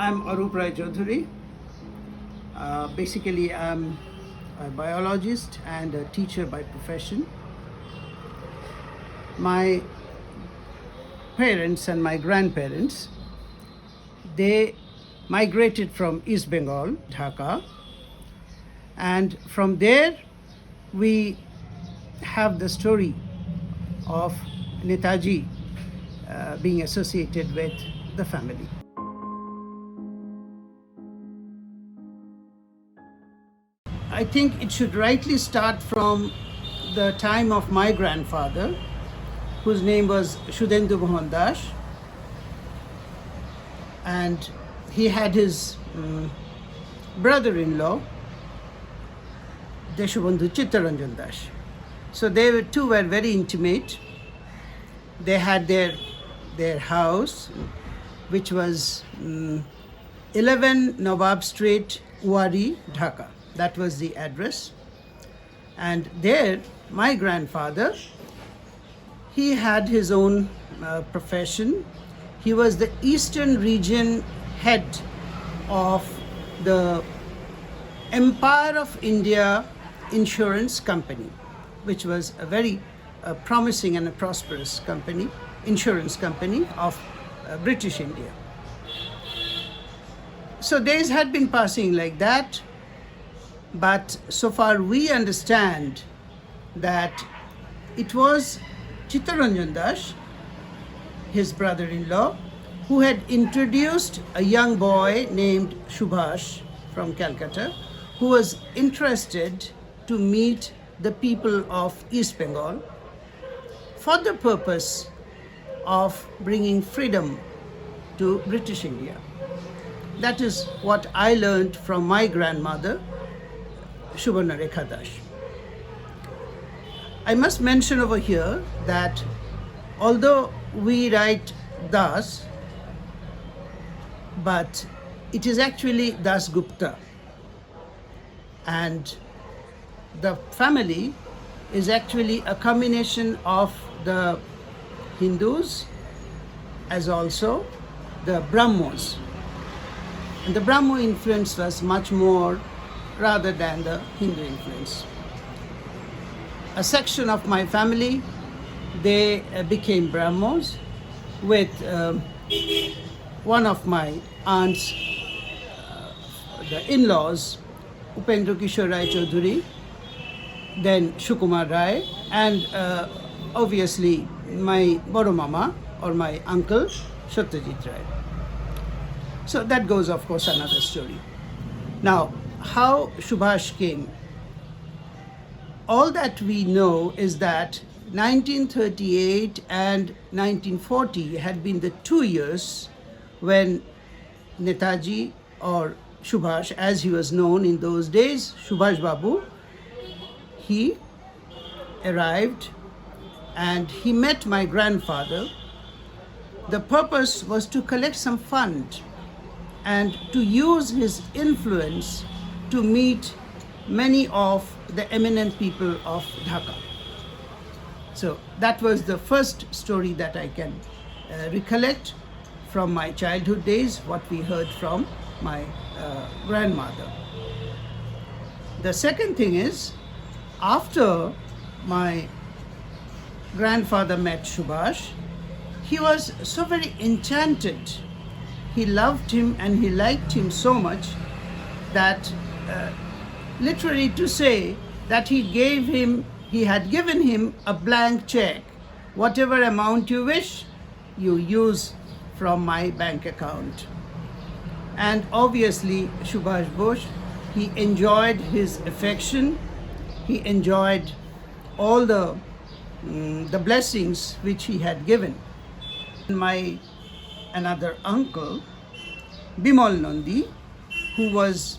I'm Aroop Ray Chaudhury. Basically, I'm a biologist and a teacher by profession. My parents and my grandparents, they migrated from East Bengal, Dhaka, and from there we have the story of Netaji being associated with the family. I think it should rightly start from the time of my grandfather, whose name was Sudhendu Mohan Das, and he had his brother-in-law, Deshobandhu Chittaranjan Das. So they two were very intimate. They had their house, which was 11 Nawab Street, Uwari, Dhaka. That was the address. And there, my grandfather, he had his own profession. He was the Eastern Region head of the Empire of India Insurance Company, which was a very promising and a prosperous company, insurance company of British India. So days had been passing like that, but so far we understand that it was Chittaranjan Das, his brother-in-law, who had introduced a young boy named Subhas from Calcutta, who was interested to meet the people of East Bengal for the purpose of bringing freedom to British India. That is what I learned from my grandmother, Subarnarekha Das. I must mention over here that although we write Das, but it is actually Dasgupta, and the family is actually a combination of the Hindus as also the Brahmos. And the Brahmo influence was much more rather than the Hindu influence. A section of my family, they became Brahmos with one of my aunts, the in-laws, Upendra Kishore Ray Chaudhury, then Shukumar Rai, and obviously my Boro Mama or my uncle, Satyajit Rai. So that goes, of course, another story. Now, how Subhas came? All that we know is that 1938 and 1940 had been the 2 years when Netaji, or Subhas as he was known in those days, Subhas Babu, he arrived and he met my grandfather. The purpose was to collect some fund and to use his influence to meet many of the eminent people of Dhaka. So that was the first story that I can recollect from my childhood days, what we heard from my grandmother. The second thing is, after my grandfather met Subhas, he was so very enchanted. He loved him and he liked him so much that literally to say that he had given him a blank check. Whatever amount you wish, you use from my bank account. And obviously Subhas Bose, he enjoyed his affection, he enjoyed all the blessings which he had given. My another uncle, Bimal Nandi, who was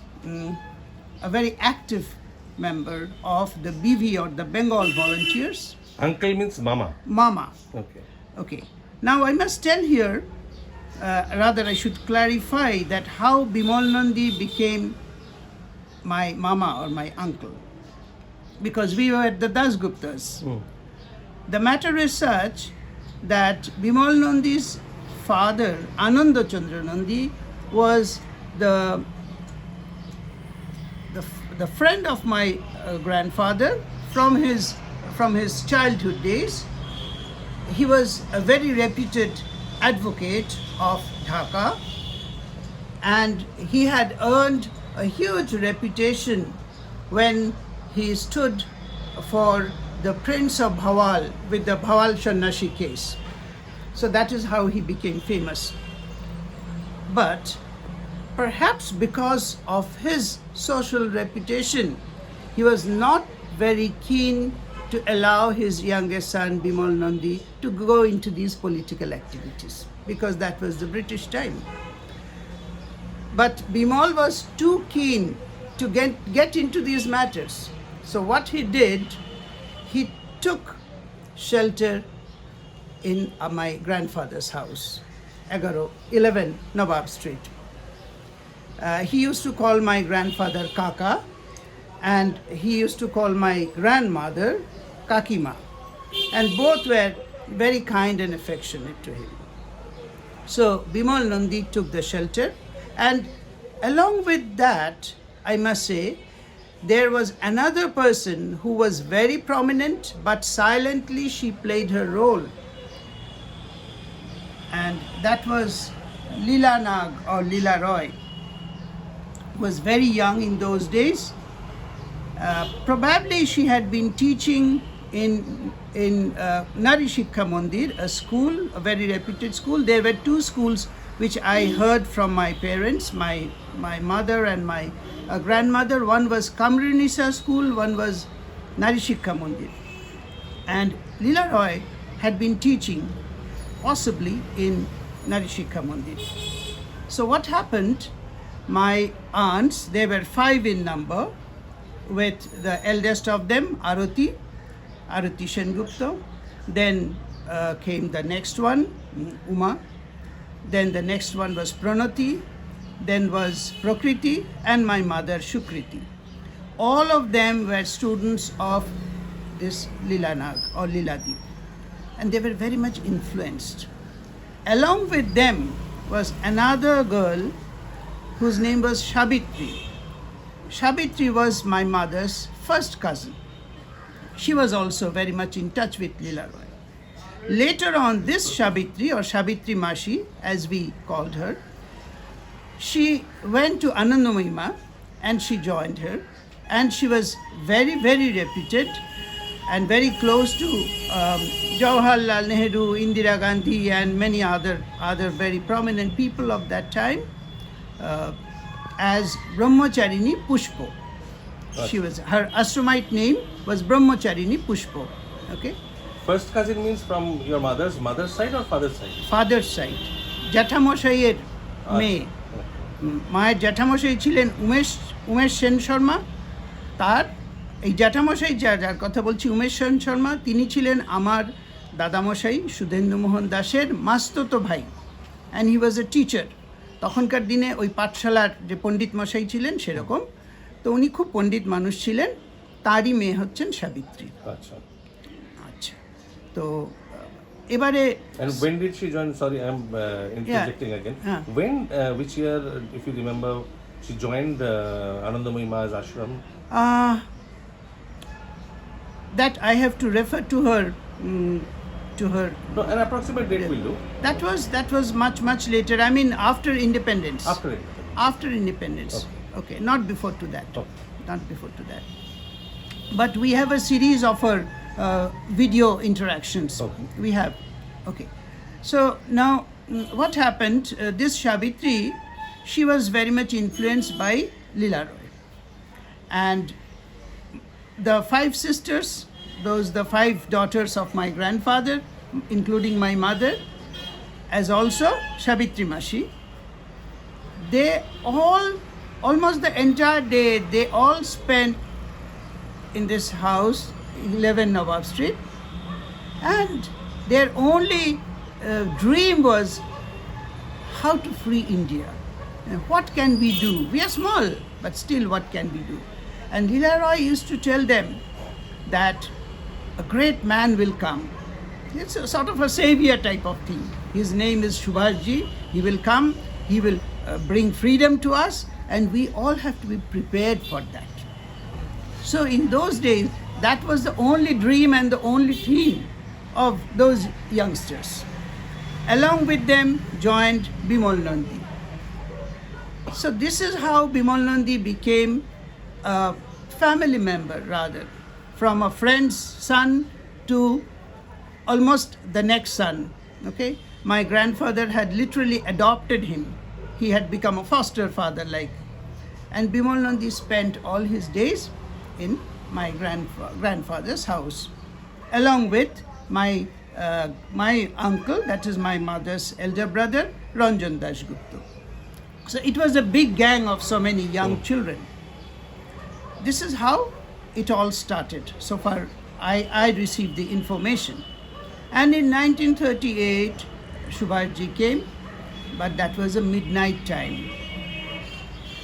a very active member of the BV, or the Bengal Volunteers. Uncle means Mama. Mama. Okay. Now I must tell here, rather I should clarify that how Bimal Nandi became my mama or my uncle. Because we were the Dasguptas. The matter is such that Bimal Nandi's father, Ananda Chandra Nandi, was the friend of my grandfather from his childhood days. He was a very reputed advocate of Dhaka, and he had earned a huge reputation when he stood for the Prince of Bhawal with the Bhawal Shannashi case. So that is how he became famous. But perhaps because of his social reputation, he was not very keen to allow his youngest son Bimal Nandi to go into these political activities, because that was the British time. But Bimal was too keen to get into these matters. So what he did, he took shelter in my grandfather's house, 11 Nawab Street. He used to call my grandfather Kaka, and he used to call my grandmother Kakima, and both were very kind and affectionate to him. So Bimal Nandi took the shelter, and along with that, I must say, there was another person who was very prominent, but silently she played her role, and that was Leela Nag or Leela Roy, who was very young in those days. Probably she had been teaching in Nari Shikha Mandir, a school, a very reputed school. There were two schools which I heard from my parents, my mother and my grandmother. One was Kamrinisa school, one was Nari Shikha Mandir. And Leela Roy had been teaching possibly in Nari Shikha Mandir. So what happened, my aunts, they were 5 in number, with the eldest of them, Aruti Shengupta. Then came the next one, Uma. Then the next one was Pranati. Then was Prakriti, and my mother, Shukriti. All of them were students of this Leela Nag or Leela Deep. And they were very much influenced. Along with them was another girl whose name was Shabitri. Shabitri was my mother's first cousin. She was also very much in touch with Leela Roy. Later on, this Shabitri or Shabitri Mashi, as we called her, she went to Anandamyima and she joined her, and she was very, very reputed and very close to Jawaharlal Nehru, Indira Gandhi, and many other very prominent people of that time, as Brahmacharini Pushpo. She was, her Ashramite name was Brahmacharini Pushpo. Okay. First cousin means from your mother's side or father's side? Father's side. জ্যাঠামশাইয়ের মেয়ে, মায়ের জ্যাঠামশাই ছিলেন উমেশ সেন শর্মা। তার এই জ্যাঠামশাই যার কথা বলছি, উমেশ সেন শর্মা, তিনি ছিলেন আমার দাদামশাই সুধেন্দ্রমোহন দাসের মাস্তুতো ভাই, and he was a teacher. তখনকার দিনে ওই পাঠশালার যে পণ্ডিত মশাই ছিলেন সেরকম, তো উনি খুব পণ্ডিত মানুষ ছিলেন। তারই মেয়ে হচ্ছেন সাবিত্রী। আচ্ছা আচ্ছা, তো এবারে And when did she join? Sorry, I'm interjecting again. When, which year, if you remember, she joined Anandamyima's ashram? That I have to refer to her. No, an approximate date will do. That was much later. I mean, after independence. After independence. Okay, not before to that. Not before to that. But we have a series of her video interactions. We have. Okay. So now what happened, this Shabitri, she was very much influenced by Leela Roy. And the 5 sisters, the 5 daughters of my grandfather, including my mother, as also Shabitri Mashi, they all, almost the entire day, they all spent in this house, 11 Nawab Street, and their only dream was how to free India. And what can we do? We are small, but still what can we do? And Leela Roy used to tell them that a great man will come. It's a sort of a savior type of thing. His name is Subhasji. He will come, he will bring freedom to us, and we all have to be prepared for that. So in those days, that was the only dream and the only theme of those youngsters. Along with them joined Bimal Nandi. So this is how Bimal Nandi became a family member, rather, from a friend's son to almost the next son. Okay, my grandfather had literally adopted him. He had become a foster father, like. And Bimal Nandi spent all his days in my grandfather's house, along with my uncle, that is my mother's elder brother, Ranjan Dasgupta. So it was a big gang of so many young children. This is how it all started. So far, I received the information. And in 1938, Subhasji came, but that was a midnight time.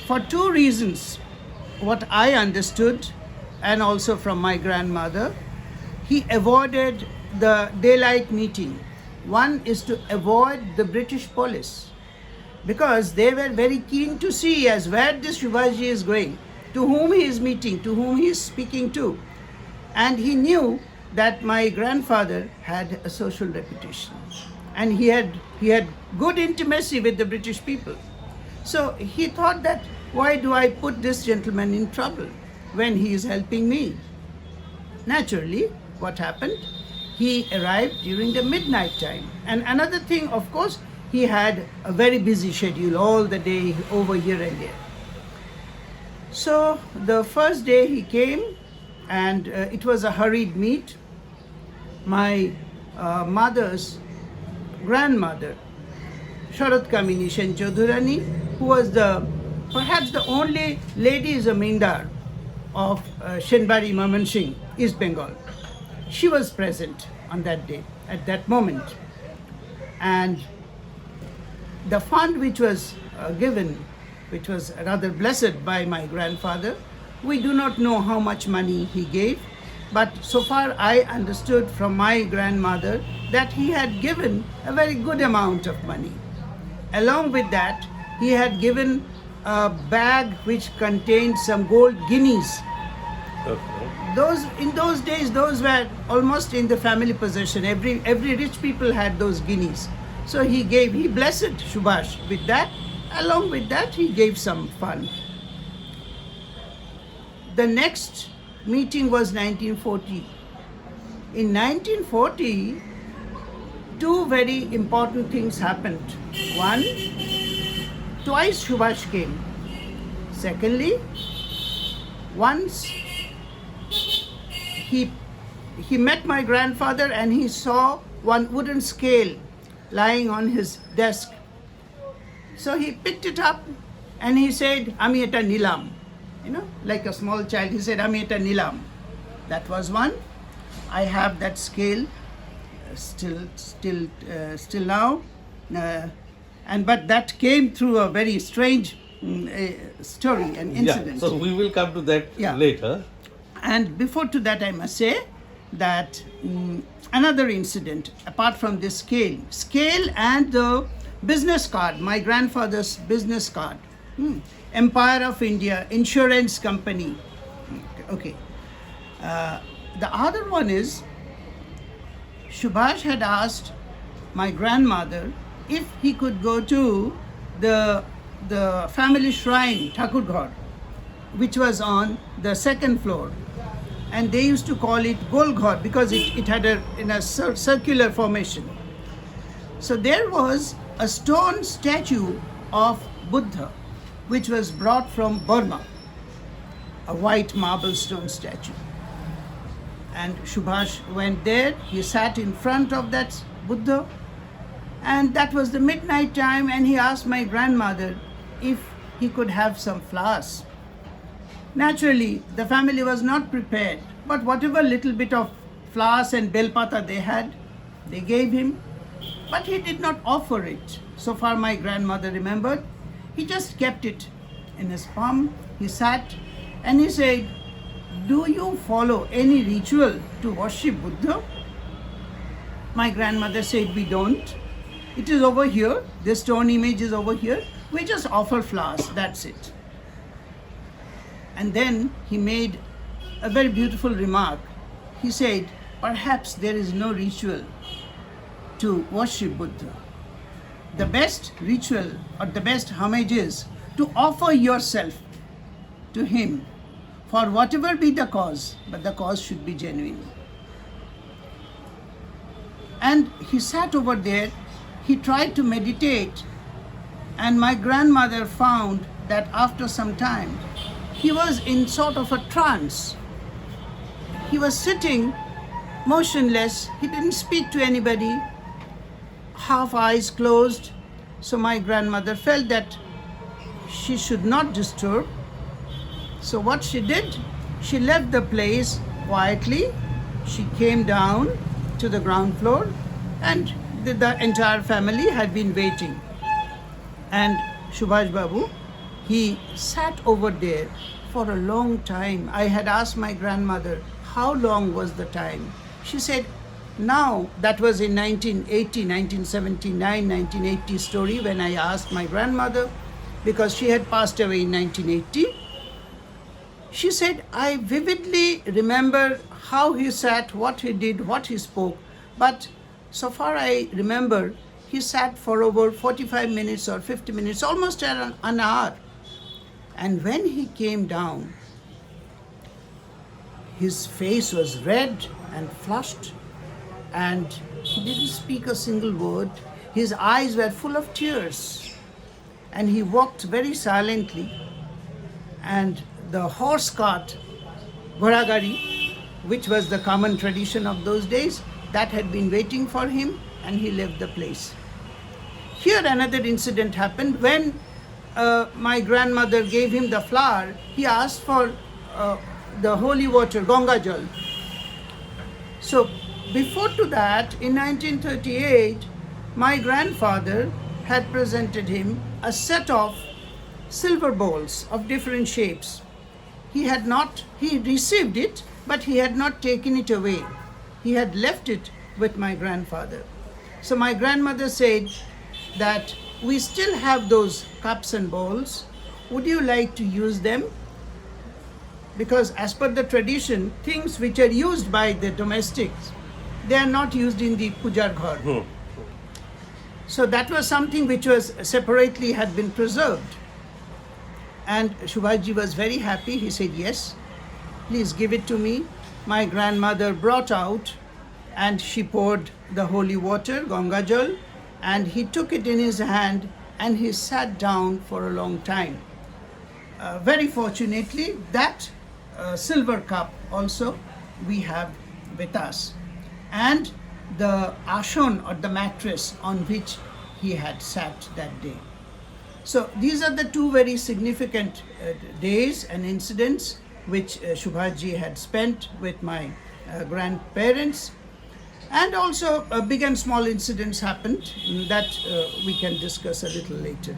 For two reasons, what I understood, and also from my grandmother, he avoided the daylight meeting. One is to avoid the British police, because they were very keen to see as where this Subhasji is going, to whom he is meeting, to whom he is speaking to. And he knew that my grandfather had a social reputation, and he had good intimacy with the British people. So he thought that, why do I put this gentleman in trouble when he is helping me? Naturally, what happened? He arrived during the midnight time. And another thing, of course, he had a very busy schedule all the day over here and there. So the first day he came, and it was a hurried meet. My mother's grandmother, Sharat Kamini Sen Chaudhurani, who was perhaps the only lady zamindar of Shenbari Mamanshing, East Bengal. She was present on that day, at that moment. And the fund which was given, which was rather blessed by my grandfather, we do not know how much money he gave, but so far I understood from my grandmother that he had given a very good amount of money. Along with that, he had given a bag which contained some gold guineas. Okay. In those days, those were almost in the family possession. Every rich people had those guineas. So he blessed Subhas with that. Along with that, he gave some fund. The next meeting was 1940. In 1940, two very important things happened. One, twice Subhas came. Secondly, once he met my grandfather and he saw one wooden scale lying on his desk. So he picked it up and he said, "Ami eta nilam." You know, like a small child, he said, "Ami eta nilam." That was one. I have that scale still now. But that came through a very strange story and incident. Yeah, so we will come to that later. And before to that, I must say that another incident, apart from this scale and the business card, my grandfather's business card, Empire of India Insurance Company. Okay. The other one is, Subhas had asked my grandmother if he could go to the family shrine, Thakur Ghar, which was on the second floor. And they used to call it Gol Ghar because it had a circular formation. So there was a stone statue of Buddha, which was brought from Burma, a white marble stone statue. And Subhas went there, he sat in front of that Buddha, and that was the midnight time, and he asked my grandmother if he could have some flowers. Naturally, the family was not prepared, but whatever little bit of flowers and belpata they had, they gave him, but he did not offer it. So far my grandmother remembered, he just kept it in his palm. He sat and he said, "Do you follow any ritual to worship Buddha?" My grandmother said, "We don't. It is over here. This stone image is over here. We just offer flowers, that's it. And then he made a very beautiful remark. He said, perhaps there is no ritual to worship Buddha. The best ritual or the best homage is to offer yourself to him for whatever be the cause, but the cause should be genuine. And he sat over there, he tried to meditate, and my grandmother found that after some time, he was in sort of a trance. He was sitting motionless, he didn't speak to anybody, half eyes closed. So my grandmother felt that she should not disturb. So what she did, she left the place quietly. She came down to the ground floor, and the entire family had been waiting. And Subhash Babu, he sat over there for a long time. I had asked my grandmother, how long was the time? She said, now, that was in 1980, 1979, 1980 story when I asked my grandmother, because she had passed away in 1980. She said, I vividly remember how he sat, what he did, what he spoke, but so far I remember, he sat for over 45 minutes or 50 minutes, almost an hour. And when he came down, his face was red and flushed, and he didn't speak a single word. His eyes were full of tears, and he walked very silently. And the horse cart, Ghoragari, which was the common tradition of those days, that had been waiting for him, and he left the place. Here another incident happened. When my grandmother gave him the flower, he asked for the holy water, Ganga Jal. So before to that, in 1938, my grandfather had presented him a set of silver bowls of different shapes. He received it, but he had not taken it away. He had left it with my grandfather. So my grandmother said that we still have those cups and bowls. Would you like to use them? Because as per the tradition, things which are used by the domestics, they are not used in the pujar ghar. So that was something which was separately had been preserved. And Subhasji was very happy. He said, yes, please give it to me. My grandmother brought out, and she poured the holy water, Ganga Jal, and he took it in his hand, and he sat down for a long time. Very fortunately, that silver cup also we have with us, and the ashon or the mattress on which he had sat that day. So these are the two very significant days and incidents which Subhasji had spent with my grandparents. And also big and small incidents happened that we can discuss a little later.